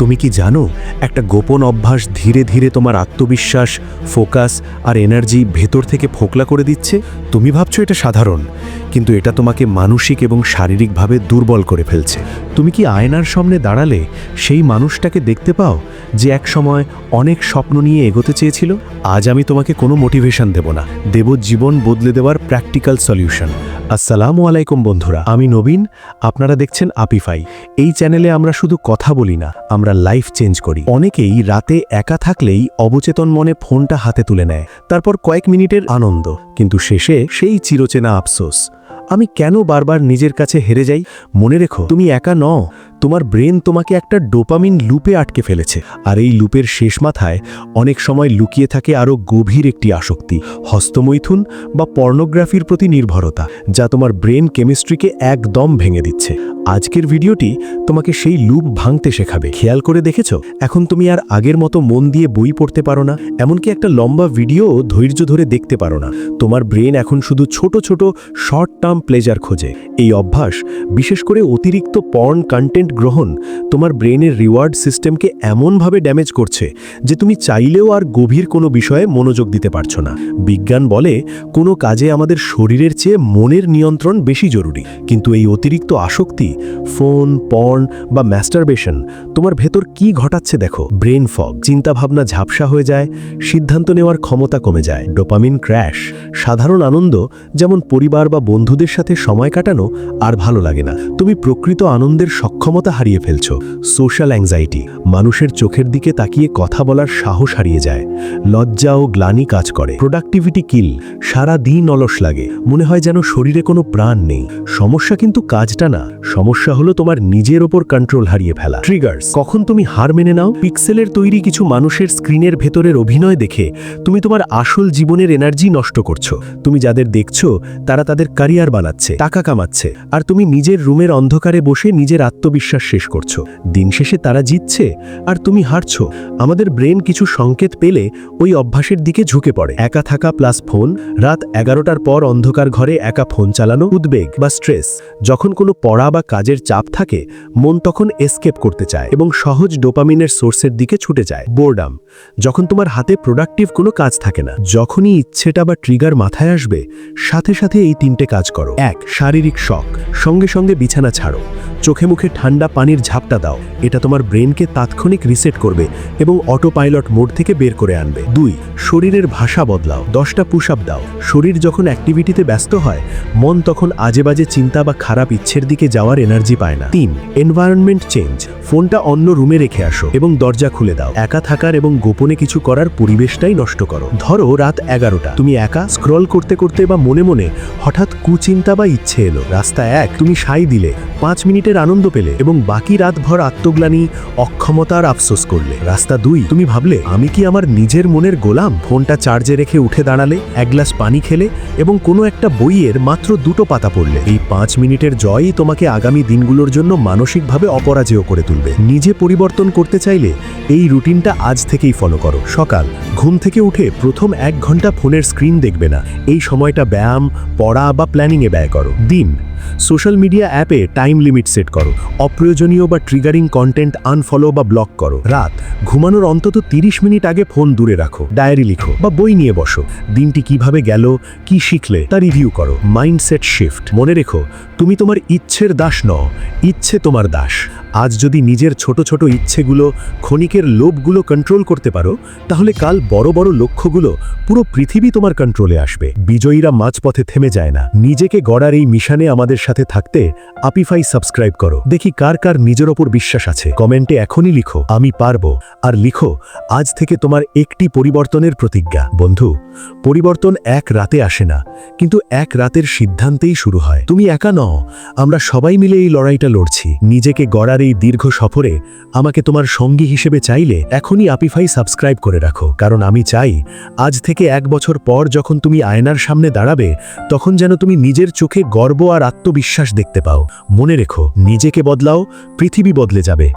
তুমি কি জানো একটা গোপন অভ্যাস ধীরে ধীরে তোমার আত্মবিশ্বাস, ফোকাস আর এনার্জি ভেতর থেকে ফোকলা করে দিচ্ছে? তুমি ভাবছো এটা সাধারণ, কিন্তু এটা তোমাকে মানসিক এবং শারীরিকভাবে দুর্বল করে ফেলছে। তুমি কি আয়নার সামনে দাঁড়ালে সেই মানুষটাকে দেখতে পাও যে এক সময় অনেক স্বপ্ন নিয়ে এগোতে চেয়েছিল? আজ আমি তোমাকে কোনো মোটিভেশন দেব না, দেব জীবন বদলে দেওয়ার প্র্যাকটিক্যাল সলিউশন। আসসালামু আলাইকুম বন্ধুরা, আমি নবীন, আপনারা দেখছেন আপিফাই। এই চ্যানেলে আমরা শুধু কথা বলি না, আমরা লাইফ চেঞ্জ করি। অনেকেই রাতে একা থাকলেই অবচেতন মনে ফোনটা হাতে তুলে নেয়, তারপর কয়েক মিনিটের আনন্দ, কিন্তু শেষে সেই চিরচেনা আফসোস। আমি কেন বারবার নিজের কাছে হেরে যাই? মনে রেখো, তুমি একা নও। তোমার ব্রেন তোমাকে একটা ডোপামিন লুপে আটকে ফেলেছে, আর এই লুপের শেষ মাথায় অনেক সময় লুকিয়ে থাকে আরও গভীর একটি আসক্তি, হস্তমৈথুন বা পর্নোগ্রাফির প্রতি নির্ভরতা, যা তোমার ব্রেন কেমিস্ট্রিকে একদম ভেঙে দিচ্ছে। আজকের ভিডিওটি তোমাকে সেই লুপ ভাঙতে শেখাবে। খেয়াল করে দেখেছো, এখন তুমি আর আগের মতো মন দিয়ে বই পড়তে পারো না, এমনকি একটা লম্বা ভিডিও ধৈর্য ধরে দেখতে পারো না। তোমার ব্রেন এখন শুধু ছোট ছোট শর্ট টার্ম প্লেজার খোঁজে। এই অভ্যাস, বিশেষ করে অতিরিক্ত পর্ন কন্টেন্ট গ্রহণ, তোমার ব্রেনের রিওয়ার্ড সিস্টেমকে এমনভাবে ড্যামেজ করছে যে তুমি চাইলেও আর গভীর কোনো বিষয়ে মনোযোগ দিতে পারছো না। বিজ্ঞান বলে কোনো কাজে আমাদের শরীরের চেয়ে মনের নিয়ন্ত্রণ বেশি জরুরি, কিন্তু এই অতিরিক্ত আসক্তি, ফোন, পর্ন বা ম্যাস্টারবেশন তোমার ভেতর কি ঘটাচ্ছে দেখো। ব্রেন ফগ, চিন্তাভাবনা ঝাপসা হয়ে যায়, সিদ্ধান্ত নেওয়ার ক্ষমতা কমে যায়, ডোপামিন ক্র্যাশ, সাধারণ আনন্দ যেমন পরিবার বা বন্ধুদের সাথে সময় কাটানো আর ভালো লাগে না। তুমি প্রকৃত আনন্দের সক্ষমতা হারিয়ে ফেলছো। সোশ্যাল অ্যাংজাইটি, মানুষের চোখের দিকে তাকিয়ে কথা বলার সাহস হারিয়ে যায়, লজ্জা ও গ্লানি কাজ করে, প্রোডাক্টিভিটি কিল, সারা দিন অলস লাগে, মনে হয় যেন শরীরে কোনো প্রাণ নেই। সমস্যা কিন্তু কাজটা না, সমস্যা হলো তোমার নিজের ওপর কন্ট্রোল হারিয়ে ফেলা। ট্রিগার্স, কখন তুমি হার মেনে নাও? পিক্সেলের তৈরি কিছু মানুষের স্ক্রিনের ভেতরের অভিনয় দেখে তুমি তোমার আসল জীবনের এনার্জি নষ্ট করছো। তুমি যাদের দেখছো তারা তাদের ক্যারিয়ার বানাচ্ছে, টাকা কামাচ্ছে, আর তুমি নিজের রুমের অন্ধকারে বসে নিজের আত্মবিশ্বাস শেষ করছো। দিন শেষে তারা জিতছে আর তুমি হারছো। আমাদের ব্রেন কিছু সংকেত পেলে ওই অভ্যাসের দিকে ঝুঁকে পড়ে। একা থাকা প্লাস ফোন, রাত 11টার পর অন্ধকার ঘরে একা ফোন চালানো, উদ্বেগ বা স্ট্রেস, যখন কোনো পড়া বা কাজের চাপ থাকে মন তখন এসকেপ করতে চায় এবং সহজ ডোপামিনের সোর্সের দিকে ছুটে যায়। বোরডাম, যখন তোমার হাতে প্রোডাক্টিভ কোনো কাজ থাকে না। যখনই ইচ্ছেটা বা ট্রিগার মাথায় আসবে, সাথে সাথে এই তিনটে কাজ করো। 1. শারীরিক শক, সঙ্গে সঙ্গে বিছানা ছাড়ো, চোখে মুখে ঠান্ডা পানির ঝাপটা দাও। এটা তোমার ব্রেনকে তাৎক্ষণিক রিসেট করবে এবং অটো পাইলট মোড থেকে বের করে আনবে। 2. শরীরের ভাষা বদলাও, 10টা পুশ আপ দাও। শরীর যখন অ্যাক্টিভিটিতে ব্যস্ত হয়, মন তখন আজেবাজে চিন্তা বা খারাপ ইচ্ছের দিকে যাওয়ার এনার্জি পায় না। 3. এনভায়রনমেন্ট চেঞ্জ, ফোনটা অন্য রুমে রেখে আসো এবং দরজা খুলে দাও। একা থাকার এবং গোপনে কিছু করার পরিবেশটাই নষ্ট করো। ধরো রাত 11টা, তুমি একা স্ক্রল করতে করতে বা মনে মনে হঠাৎ কুচিন্তা বা ইচ্ছে এলো। রাস্তা 1, তুমি সাই দিলে, 5 মিনিটের আনন্দ পেলে এবং বাকি রাতভর আত্মগ্লানি, অক্ষমতার আফসোস করলে। রাস্তা 2, তুমি ভাবলে আমি কি আমার নিজের মনের গোলাম? ফোনটা চার্জে রেখে উঠে দাঁড়ালে, এক গ্লাস পানি খেলে এবং কোনো একটা বইয়ের মাত্র 2টো পাতা পড়লে। এই 5 মিনিটের জয়ই তোমাকে আগামী দিনগুলোর জন্য মানসিকভাবে অপরাজেয় করে তুলবে। নিজে পরিবর্তন করতে চাইলে এই রুটিনটা আজ থেকেই ফলো করো। সকাল, ঘুম থেকে উঠে প্রথম 1 ঘন্টা ফোনের স্ক্রিন দেখবে না। এই সময়টা ব্যায়াম, পড়া বা প্ল্যানিংয়ে ব্যয় করো। দিন, সোশ্যাল মিডিয়া অ্যাপে টাইম লিমিট সেট করো। অপ্রয়োজনীয় বা ট্রিগারিং কন্টেন্ট আনফলো বা ব্লক করো। রাত, ঘুমানোর অন্তত 30 মিনিট আগে ফোন দূরে রাখো। ডায়েরি লিখো বা বই নিয়ে বসো। দিনটি কিভাবে গেল, কি শিখলে তা রিভিউ করো। মাইন্ডসেট শিফট, মনে রেখো তুমি তোমার ইচ্ছের দাস নও, ইচ্ছে তোমার দাস। আজ যদি নিজের ছোট ছোট ইচ্ছেগুলো, ক্ষণিকের লোভগুলো কন্ট্রোল করতে পারো, তাহলে কাল বড় বড় লক্ষ্যগুলো, পুরো পৃথিবী তোমার কন্ট্রোলে আসবে। বিজয়ীরা মাঝপথে থেমে যায় না। নিজেকে গড়ার এই মিশনে আমাদের সাথে থাকতে আপিফাই সাবস্ক্রাইব করো। দেখি কার কার নিজের ওপর বিশ্বাস আছে। কমেন্টে এখনই লিখো আমি পারবো, আর লিখো আজ থেকে তোমার একটি পরিবর্তনের প্রতিজ্ঞা। বন্ধু, পরিবর্তন এক রাতে আসে না, কিন্তু এক রাতের সিদ্ধান্তেই শুরু হয়। তুমি একা নও, আমরা সবাই মিলে এই লড়াইটা লড়ছি। নিজেকে গড়ার এই দীর্ঘ সফরে আমাকে তোমার সঙ্গী হিসেবে চাইলে এখনই আপিফাই সাবস্ক্রাইব করে রাখো, কারণ আমি চাই আজ থেকে 1 বছর পর যখন তুমি আয়নার সামনে দাঁড়াবে, তখন যেন তুমি নিজের চোখে গর্ব আর আত্মবিশ্বাস দেখতে পাও। মনে রেখো, নিজেকে বদলাও, পৃথিবী বদলে যাবে।